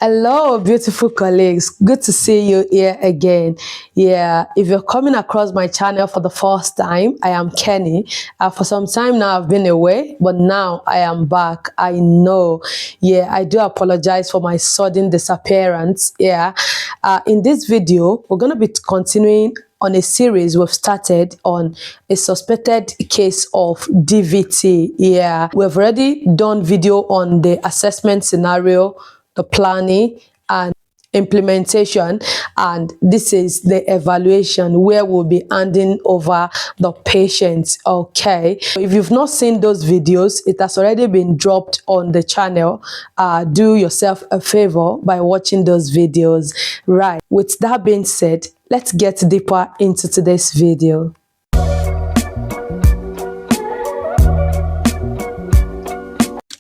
Hello, beautiful colleagues. Good to see you here again. Yeah, if you're coming across my channel for the first time, I am Kenny. For some time now, I've been away, but now I am back. I know. Yeah, I do apologize for my sudden disappearance. Yeah, in this video, we're going to be continuing on a series we've started on a suspected case of DVT. Yeah, we've already done video on the assessment scenario, the planning and implementation, and this is the evaluation where we'll be handing over the patient. Okay, if you've not seen those videos, it has already been dropped on the channel. Do yourself a favor by watching those videos. Right, with that being said, let's get deeper into today's video.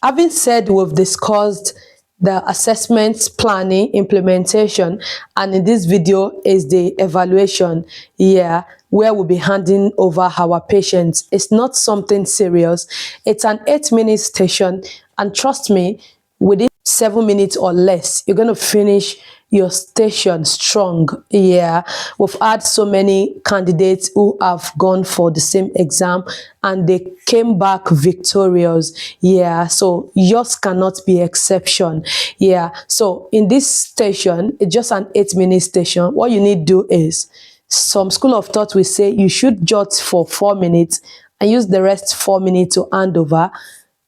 Having said we've discussed the assessment, planning, implementation, and in this video is the evaluation, yeah, where we'll be handing over our patients. It's not something serious. It's an 8-minute station, and trust me, within 7 minutes or less, you're going to finish your station strong. Yeah, we've had so many candidates who have gone for the same exam and they came back victorious. Yeah, so yours cannot be exception. Yeah, so in this station, it's just an 8-minute station. What you need to do is, some school of thought will say you should jot for 4 minutes and use the rest 4 minutes to hand over.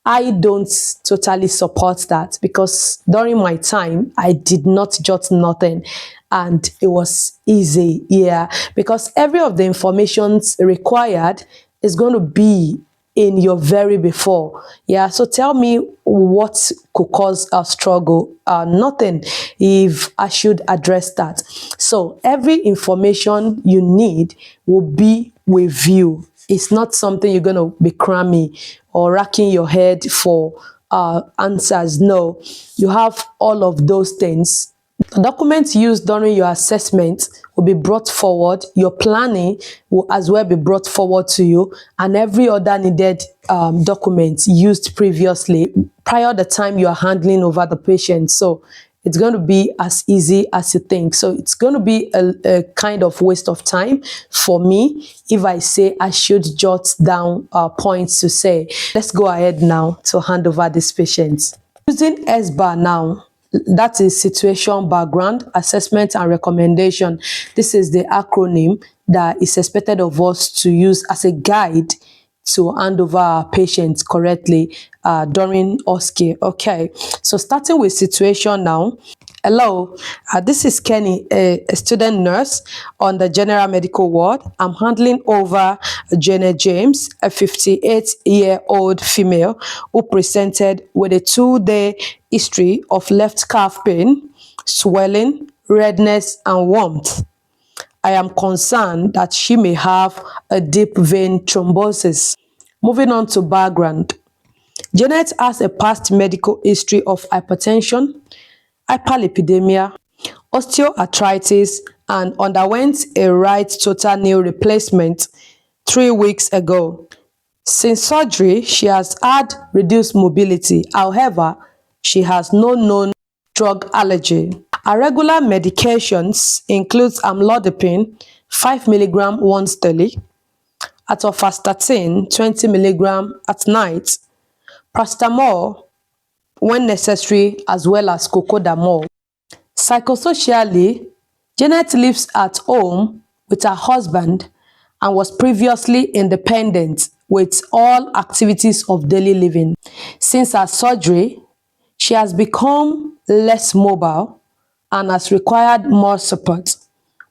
I don't totally support that, because during my time, I did not jot nothing and it was easy. Yeah, because every of the information required is going to be in your very before. Yeah, so tell me what could cause a struggle. Nothing, if I should address that. So every information you need will be with you. It's not something you're going to be cramming or racking your head for answers. No, you have all of those things. The documents used during your assessment will be brought forward. Your planning will as well be brought forward to you, and every other needed documents used previously prior to the time you are handling over the patient. So it's going to be as easy as you think. So it's going to be a kind of waste of time for me if I say I should jot down points to say. Let's go ahead now to hand over this patient. Using SBAR now, that is situation, background, assessment, and recommendation. This is the acronym that is expected of us to use as a guide to hand over our patients correctly during OSCE. Okay, so starting with situation now. Hello, this is Kenny, a student nurse on the general medical ward. I'm handling over Janet James, a 58-year-old female who presented with a 2-day history of left calf pain, swelling, redness, and warmth. I am concerned that she may have a deep vein thrombosis. Moving on to background. Janet has a past medical history of hypertension, hyperlipidemia, osteoarthritis, and underwent a right total knee replacement 3 weeks ago. Since surgery, she has had reduced mobility. However, she has no known drug allergy. Her regular medications include amlodipine 5 mg once daily, atorvastatin 20 mg at night, paracetamol when necessary, as well as cocodamol. Psychosocially, Janet lives at home with her husband and was previously independent with all activities of daily living. Since her surgery, she has become less mobile and has required more support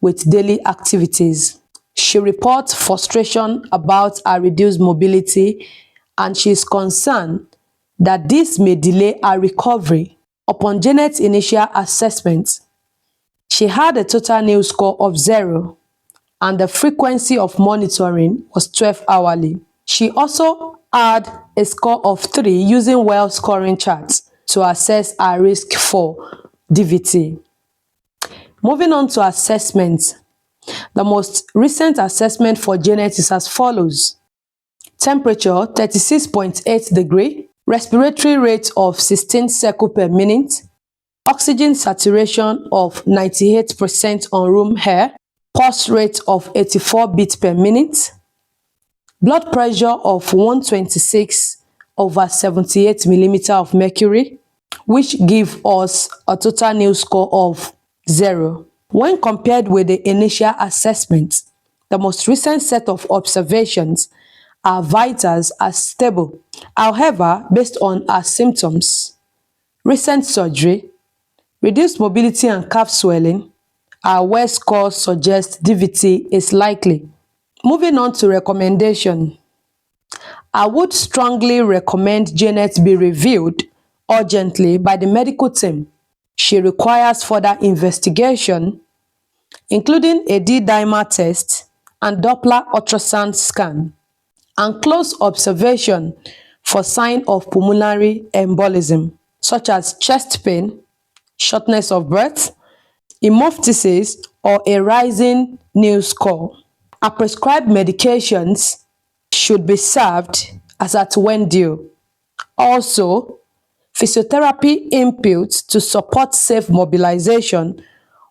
with daily activities. She reports frustration about her reduced mobility, and she is concerned that this may delay her recovery. Upon Janet's initial assessment, she had a total knee score of 0, and the frequency of monitoring was 12 hourly. She also had a score of 3 using well scoring charts to assess her risk for DVT. Moving on to assessments. The most recent assessment for Janet is as follows. Temperature 36.8 degrees, respiratory rate of 16 cycles per minute, oxygen saturation of 98% on room air, pulse rate of 84 beats per minute, blood pressure of 126/78 millimeter of mercury, which give us a total NIL score of 0. When compared with the initial assessment, the most recent set of observations, our vitals are stable. However, based on our symptoms, recent surgery, reduced mobility and calf swelling, our WESS score suggests DVT is likely. Moving on to recommendation. I would strongly recommend Janet be reviewed urgently by the medical team. She requires further investigation, including a D-dimer test and Doppler ultrasound scan, and close observation for signs of pulmonary embolism, such as chest pain, shortness of breath, hemoptysis, or a rising NIL score. Our prescribed medications should be served as at when due. Also, physiotherapy input to support safe mobilization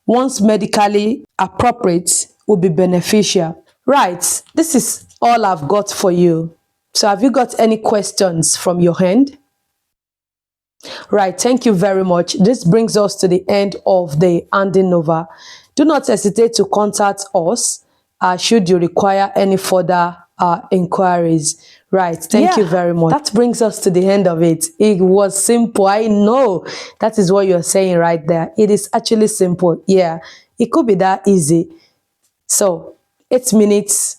once medically appropriate will be beneficial. Right, this is all I've got for you. So have you got any questions from your end? Right, thank you very much. This brings us to the end of the handing over. Do not hesitate to contact us should you require any further inquiries. Right, thank you very much. That brings us to the end of it. It was simple. I know that is what you're saying right there. It is actually simple. Yeah, it could be that easy. So 8 minutes,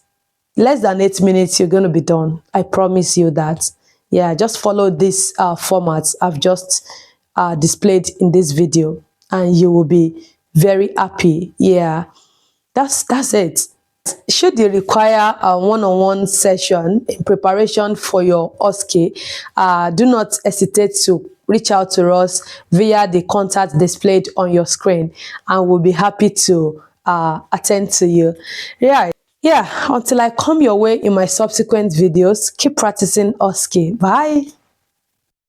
less than 8 minutes, you're going to be done. I promise you that. Yeah, just follow this format I've just displayed in this video and you will be very happy. Yeah, that's it. Should you require a one-on-one session in preparation for your OSCE, do not hesitate to reach out to us via the contact displayed on your screen and we'll be happy to attend to you. Yeah, until I come your way in my subsequent videos, keep practicing OSCE. Bye.